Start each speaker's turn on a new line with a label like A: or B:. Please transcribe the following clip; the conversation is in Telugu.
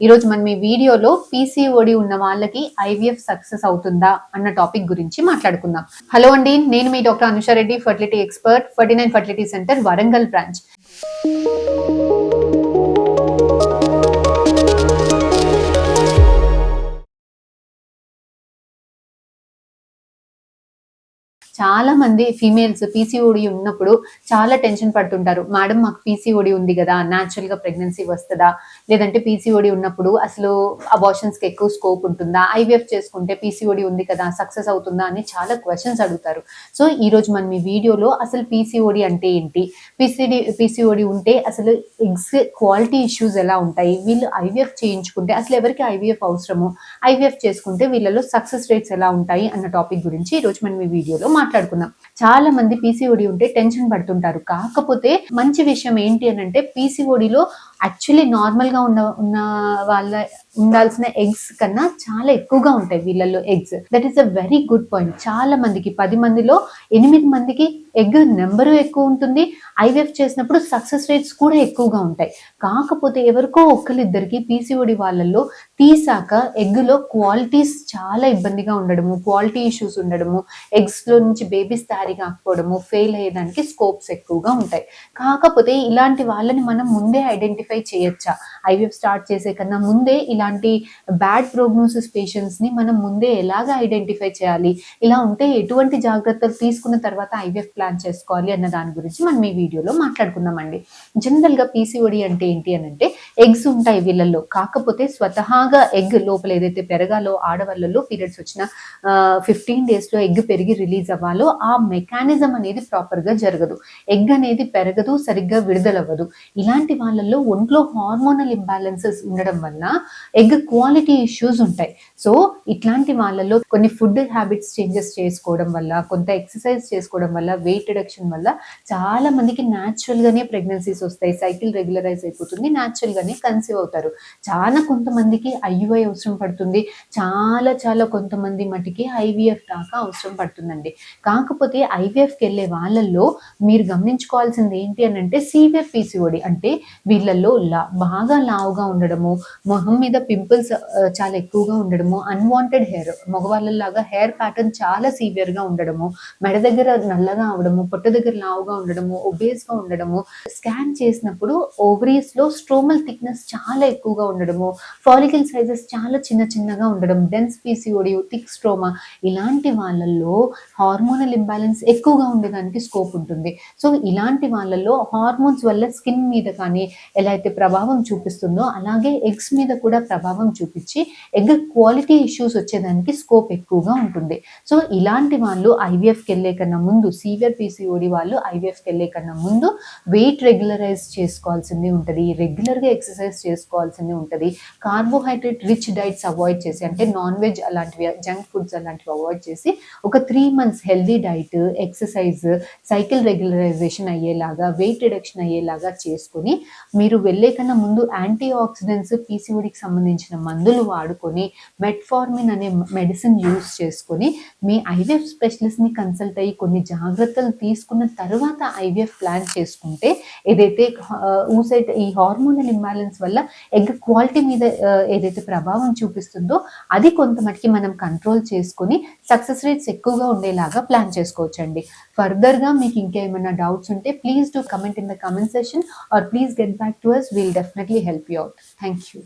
A: ఈరోజు మనం ఈ వీడియోలో పీసీఓడి ఉన్న వాళ్ళకి ఐవీఎఫ్ సక్సెస్ అవుతుందా అన్న టాపిక్ గురించి మాట్లాడుకుందాం. హలో అండి, నేను మీ doctor Anusha Reddy, fertility expert, 49 fertility centre, Warangal branch. చాలా మంది ఫీమేల్స్ పీసీఓడి ఉన్నప్పుడు చాలా టెన్షన్ పడుతుంటారు. మేడం మాకు పీసీఓడి ఉంది కదా, న్యాచురల్ గా ప్రెగ్నెన్సీ వస్తుందా, లేదంటే పీసీఓడి ఉన్నప్పుడు అసలు అబార్షన్స్ కి ఎక్కువ స్కోప్ ఉంటుందా, ఐవీఎఫ్ చేసుకుంటే పీసీఓడి ఉంది కదా సక్సెస్ అవుతుందా అని చాలా క్వశ్చన్స్ అడుగుతారు. సో ఈ రోజు మనం ఈ వీడియోలో అసలు పీసీఓడి అంటే ఏంటి, పీసీఓడి ఉంటే అసలు ఎగ్స్ క్వాలిటీ ఇష్యూస్ ఎలా ఉంటాయి, వీళ్ళు ఐవీఎఫ్ చేయించుకుంటే అసలు ఎవరికి ఐవీఎఫ్ అవసరము, ఐవీఎఫ్ చేసుకుంటే వీళ్ళలో సక్సెస్ రేట్స్ ఎలా ఉంటాయి అన్న టాపిక్ గురించి ఈ రోజు మనం ఈ వీడియోలో మాట్లాడుకుందాం. చాలా మంది పీసీఓడి ఉంటే టెన్షన్ పడుతుంటారు. కాకపోతే మంచి విషయం ఏంటి అని అంటే పీసీఓడిలో యాక్చువల్లీ నార్మల్ గా ఉన్న వాళ్ళ ఉండాల్సిన ఎగ్స్ కన్నా చాలా ఎక్కువగా ఉంటాయి వీళ్ళల్లో eggs. That is a very good point. చాలా మందికి 10 మందిలో 8 మందికి ఎగ్ నెంబరు ఎక్కువ ఉంటుంది. ఐవీఎఫ్ చేసినప్పుడు సక్సెస్ రేట్స్ కూడా ఎక్కువగా ఉంటాయి. కాకపోతే ఎవరికో ఒక్కరిద్దరికి పీసీఓడి వాళ్ళల్లో తీసాక ఎగ్గులో క్వాలిటీస్ చాలా ఇబ్బందిగా ఉండడము, క్వాలిటీ ఇష్యూస్ ఉండడము, ఎగ్స్ లో నుంచి బేబీస్ తయారీ కాకపోవడము, ఫెయిల్ అయ్యేదానికి స్కోప్స్ ఎక్కువగా ఉంటాయి. కాకపోతే ఇలాంటి వాళ్ళని మనం ముందే ఐడెంటిఫై చేయొచ్చా, ఐవీఎఫ్ స్టార్ట్ చేసే కన్నా ముందే ఇలాంటి బ్యాడ్ ప్రోగ్నోసిస్ పేషెంట్స్ ని మనం ముందే ఎలాగ ఐడెంటిఫై చేయాలి, ఇలా ఉంటే ఎటువంటి జాగ్రత్తలు తీసుకున్న తర్వాత ఐవీఎఫ్ ప్లాన్ చేసుకోవాలి అన్న దాని గురించి మనం ఈ వీడియోలో మాట్లాడుకుందామండి. జనరల్ గా పీసీఓడి అంటే ఏంటి అని అంటే ఎగ్స్ ఉంటాయి వీళ్ళల్లో, కాకపోతే స్వతహాగా ఎగ్ లోపల ఏదైతే పెరగాలో ఆడవాళ్ళలో పీరియడ్స్ వచ్చిన 15 days లో ఎగ్ పెరిగి రిలీజ్ అవ్వాలో ఆ మెకానిజం అనేది ప్రాపర్ గా జరగదు. ఎగ్ అనేది పెరగదు, సరిగ్గా విడుదలవ్వదు. ఇలాంటి వాళ్ళల్లో ఒంట్లో హార్మోనల్ ఇంబ్యాలెన్సెస్ ఉండడం వల్ల ఎగ్ క్వాలిటీ ఇష్యూస్ ఉంటాయి. సో ఇట్లాంటి వాళ్ళలో కొన్ని ఫుడ్ హ్యాబిట్స్ చేంజెస్ చేసుకోవడం వల్ల, కొంత ఎక్సర్సైజ్ చేసుకోవడం వల్ల, వెయిట్ రిడక్షన్ వల్ల చాలా మందికి న్యాచురల్ గానే ప్రెగ్నెన్సీస్ వస్తాయి. సైకిల్ రెగ్యులరైజ్ అయిపోతుంది, న్యాచురల్ గానే కన్సీవ్ అవుతారు. చాలా కొంతమందికి ఐయుఐ అవసరం పడుతుంది, చాలా కొంతమంది మటుకి ఐవీఎఫ్ దాకా అవసరం పడుతుందండి. కాకపోతే ఐవీఎఫ్కి వెళ్ళే వాళ్ళల్లో మీరు గమనించుకోవాల్సింది ఏంటి అని అంటే సీవియర్ పీసీఓడి అంటే వీళ్ళల్లో బాగా లావుగా ఉండడము, మొహం మీద పింపుల్స్ చాలా ఎక్కువగా ఉండడము, అన్వాంటెడ్ హెయిర్, మగవాళ్ళలాగా హెయిర్ ప్యాటర్న్ చాలా సివియర్ గా ఉండడము, మెడ దగ్గర నల్లగా అవడము, పొట్ట దగ్గర లావుగా ఉండడము, ఒబేస్ గా ఉండడము, స్కాన్ చేసినప్పుడు ఓవరీస్ లో స్ట్రోమల్ థిక్నెస్ చాలా ఎక్కువగా ఉండడము, ఫాలికల్ సైజెస్ చాలా చిన్నగా ఉండడం, డెన్స్ పీసీఓడి, థిక్ స్ట్రోమా, ఇలాంటి వాళ్ళల్లో హార్మోనల్ ఇంబ్యాలెన్స్ ఎక్కువగా ఉండడానికి స్కోప్ ఉంటుంది. సో ఇలాంటి వాళ్ళల్లో హార్మోన్స్ వల్ల స్కిన్ మీద కానీ ఎలా అయితే ప్రభావం చూపిస్తుందో అలాగే ఎగ్స్ మీద కూడా ప్రభావం చూపించి ఎగ్ క్వాలిటీ ఇష్యూస్ వచ్చేదానికి స్కోప్ ఎక్కువగా ఉంటుంది. సో ఇలాంటి వాళ్ళు ఐవీఎఫ్కి వెళ్ళే కన్నా ముందు, సీవియర్ పీసీఓడి వాళ్ళు ఐవీఎఫ్కి వెళ్ళే కన్నా ముందు వెయిట్ రెగ్యులరైజ్ చేసుకోవాల్సింది ఉంటుంది, రెగ్యులర్గా ఎక్సర్సైజ్ చేసుకోవాల్సింది ఉంటుంది, కార్బోహైడ్రేట్ రిచ్ డైట్స్ అవాయిడ్ చేసి, అంటే నాన్ వెజ్ అలాంటివి, జంక్ ఫుడ్స్ అలాంటివి అవాయిడ్ చేసి ఒక 3 months healthy diet, exercise, cycle regularisation అయ్యేలాగా, వెయిట్ రిడక్షన్ అయ్యేలాగా చేసుకుని మీరు వెళ్ళే కన్నా ముందు యాంటీ ఆక్సిడెంట్స్, పీసీఓడికి సంబంధించిన మందులు వాడుకొని, మెట్ఫార్మిన్ అనే మెడిసిన్ యూజ్ చేసుకొని మీ ఐవీఎఫ్ స్పెషలిస్ట్ ని కన్సల్ట్ అయ్యి కొన్ని జాగ్రత్తలు తీసుకున్న తర్వాత ఐవీఎఫ్ ప్లాన్ చేసుకుంటే ఏదైతే ఊసైట్ ఈ హార్మోనల్ ఇంబ్యాలెన్స్ వల్ల ఎగ్ క్వాలిటీ మీద ఏదైతే ప్రభావం చూపిస్తుందో అది కొంత మటుకి మనం కంట్రోల్ చేసుకొని సక్సెస్ రేట్స్ ఎక్కువగా ఉండేలాగా ప్లాన్ చేసుకోవచ్చండి. ఫర్దర్ గా మీకు ఇంకేమైనా డౌట్స్ ఉంటే please do comment in the comment session or please get back to us. We'll definitely help you out. Thank you.